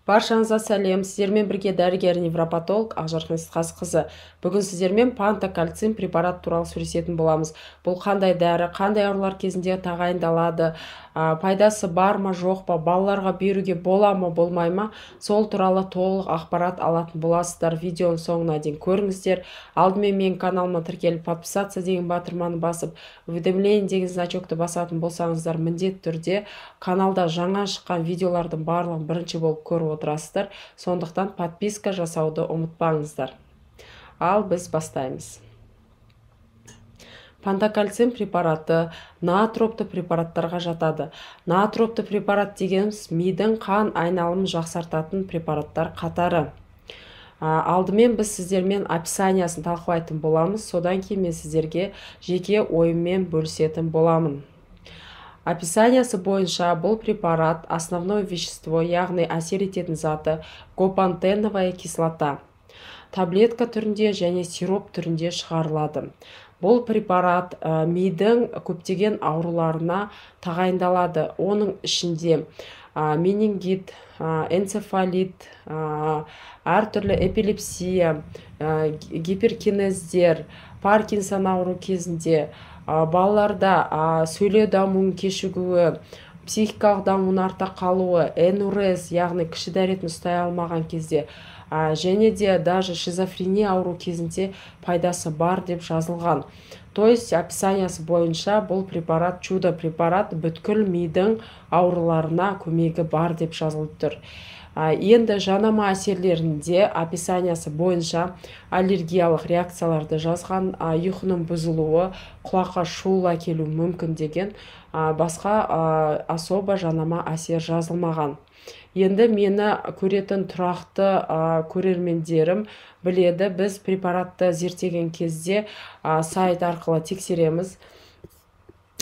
Баршаңызға сәлем, сіздермен бірге дәрігер-невропатолог Ақжарқын Исқазықызы. Бүгін сіздермен пантокальцин препарат туралы сөйлесетін боламыз. Бұл қандай дәрі, қандай аурулар кезінде тағайындалады, пайдасы бар ма, жоқ па, балаларға беруге бола ма, болмай ма, сол туралы толық ақпарат алатын боласыздар. Видеоның соңына дейін көріңіздер. Алдымен менің каналыма тіркеліп, подписаться деген батырманы басып, уведомление деген значокты басатын болсаңыздар, міндетті түрде каналда жаңа шыққан видеолардың барлығын бірінші болып көріп отырасыздар. Сондықтан подписка жасауды ұмытпаңыздар. Ал біз бастаймыз. Пантокальцин препараты наотропты препараттарға жатады. Наотропты препарат дегеніміз мидың қан айналымын жақсартатын препараттар қатары. Алдымен біз сіздермен описаниясын талқылайтын боламыз. Содан кейін мен сіздерге жеке ойыммен бөлісетін боламын. Описаниясы бойынша бұл препарат основное вещество, яғни әсер ететін заты гопантеновая кислота. Таблетка түрінде және сироп түрінде шығарылады. Бұл препарат мидың көптеген ауруларына тағайындалады. Оның ішінде менингит, энцефалит, әртүрлі эпилепсия, гиперкинездер, Паркинсон ауру кезінде, балаларда сөйлеу дамуын кешігуі, психикалық дамуын арта қалуы, энурез, яғни кіші дәретін ұстай алмаған кезде, және де даже шизофрения ауру кезінде пайдасы бар деп жазылған. То есть описаниясы бойынша бұл препарат чудо препарат, бүткіл мидың ауруларына көмегі бар деп жазылып тұр. Енді жанама әсерлерінде описаниясы бойынша аллергиялық реакцияларды жазған, ұйқының бұзылуы, құлаққа шуыл әкелуі мүмкін деген басқа особо жанама әсер жазылмаған. Енді мені көретін тұрақты көрермендерім біледі, біз препаратты зерттеген кезде сайт арқылы тексереміз.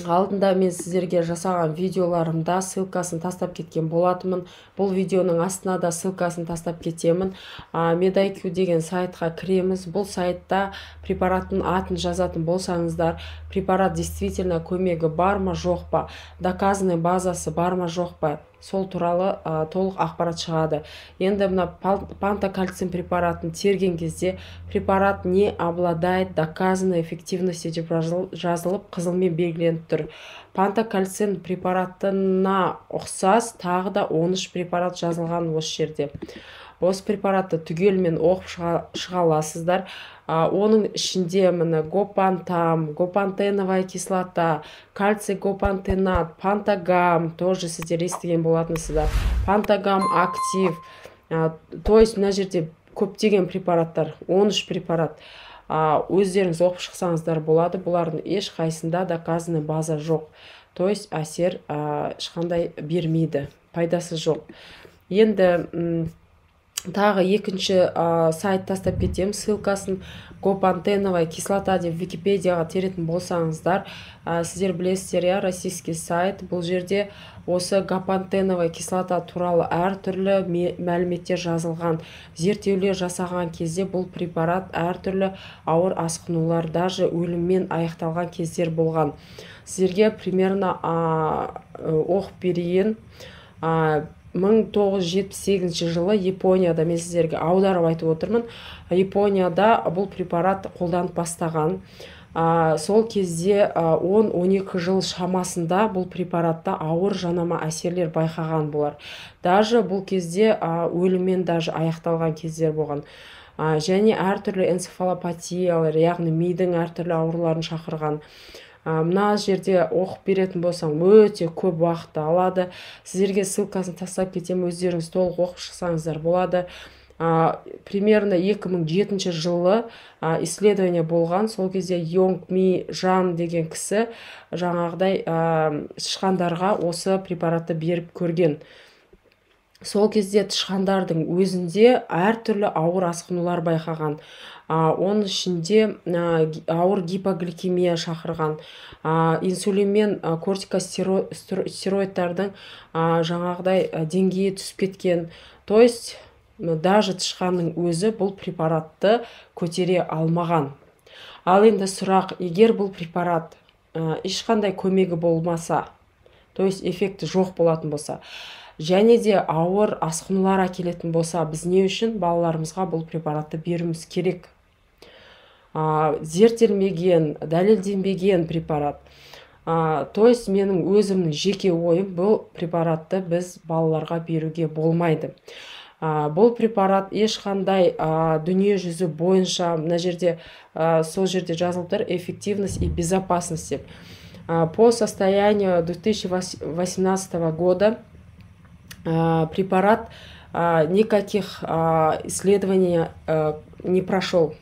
Алдында мен сіздерге жасаған видеоларымда ссылкасын тастап кеткен болатымын. Бұл видеоның астына да ссылкасын тастап кетемін. Медайкю деген сайтқа кіреміз. Бұл сайтта препараттың атын жазатын болсаңыздар, препарат действительно көмегі бар ма, жоқ па, доказанный базасы бар ма, жоқ па, сол туралы толық ақпарат шығады. Енді мына пантокальцин препаратын терген кезде препарат не обладает доказанной эффективностью деп жазылып қызылмен белгіленіп тұр. Пантокальцин препаратына ұқсас тағы да 13 препарат жазылған осы жерде. Осы препаратты түгелмен оқып шыға аласыздар. Оның ішінде міне гопантам, гопантеновая кислота, кальций гопантенат, пантагам, тоже сіздер естіген болатынсыздар. Пантагам актив. То есть мына жерде көптеген препараттар, 13 препарат. Өздеріңіз оқып шықсаңыздар болады. Бұлардың ешқайсында доказанный база жоқ. То есть әсер ешқандай бермейді, пайдасы жоқ. Енді тағы екінші сайт тастап кетем, ссылкасын гопантеновая кислота деп Википедияға теретін болсаңыздар, сіздер білесіздер, российский сайт. Бұл жерде осы гопантеновая кислота туралы әртүрлі мәліметтер жазылған. Зерттеулер жасаған кезде бұл препарат әртүрлі ауыр асқынулар, даже өліммен аяқталған кездер болған. Сіздерге примерно оқып берейін. 1978 жылы Японияда, мен сіздерге аударып айтып отырмын, Японияда бұл препарат қолданып бастаған. Сол кезде 10-12 жыл шамасында бұл препаратта ауыр жанама әсерлер байқаған болар. Даже бұл кезде өліммен даже аяқталған кездер болған. Және әртүрлі энцефалопатиялар, яғни мидың әртүрлі ауруларын шақырған. Мына жерде оқып беретін болсам, өте көп уақытты алады. Сіздерге ссылкасын тастап кетем, өздеріңіз толық оқып шықсаңыздар болады. Примерно 2007 жылы исследование болған. Сол кезде Йонг Ми Жан деген кісі жаңағыдай тышқандарға осы препаратты беріп көрген. Сол кезде тышқандардың өзінде әртүрлі ауыр асқынулар байқаған. Оның ішінде ауыр гипогликемия шақырған, инсулин мен кортикостероидтардың жаңағыдай деңгейі түсіп кеткен. То есть даже тышқанның өзі бұл препаратты көтере алмаған. Ал енді сұрақ, егер бұл препарат ешқандай көмегі болмаса, то есть эффекті жоқ болатын болса, және де ауыр асқынулар әкелетін болса, біз не үшін балаларымызға бұл препаратты беруіміз керек? Зерттелмеген, дәлелденбеген препарат. То есть менің өзімнің жеке ойым, бұл препаратты біз балаларға беруге болмайды. Бұл препарат ешқандай дүние жүзі бойынша, мына жерде сол жерде жазылып тұр, эффективность и безопасность деп. По состоянию 2018 года препарат никаких исследований не прошел.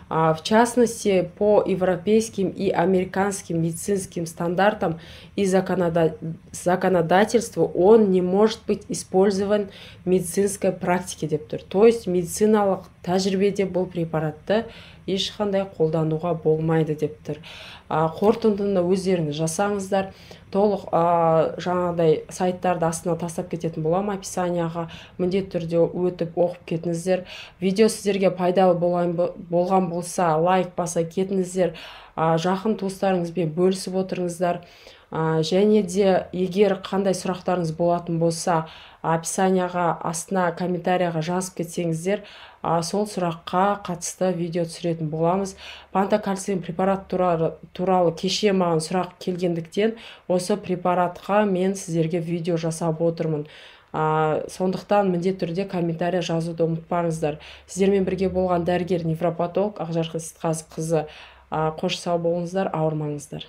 В частности, по европейским и американским медицинским стандартам и законодательству он не может быть использован в медицинской практике деп тұр. То есть медициналық тәжірибеде бұл препаратты ешқандай қолдануға болмайды деп тұр. Қорытындыны өздеріңіз жасаңыздар. Толық жаңағыдай сайттарды астына тастап кететін болам, описанияға міндетті түрде өтіп оқып кетіңіздер. Видео сіздерге пайдалы болған болса, лайк баса кетіңіздер. Жақын туыстарыңызбен бөлісіп отырыңыздар. Және де егер қандай сұрақтарыңыз болатын болса, описанияға астына комментарияға жазып кетсеңіздер, сол сұраққа қатысты видео түсіретін боламыз. Пантокальцин препарат туралы кеше маған сұрақ келгендіктен осы препаратқа мен сіздерге видео жасап отырмын. Сондықтан міндетті түрде комментария жазуды ұмытпаңыздар. Сіздермен бірге болған дәрігер невропатолог Ақжарқын Сейтқазықызы. Қош сау болыңыздар, ауырмаңыздар.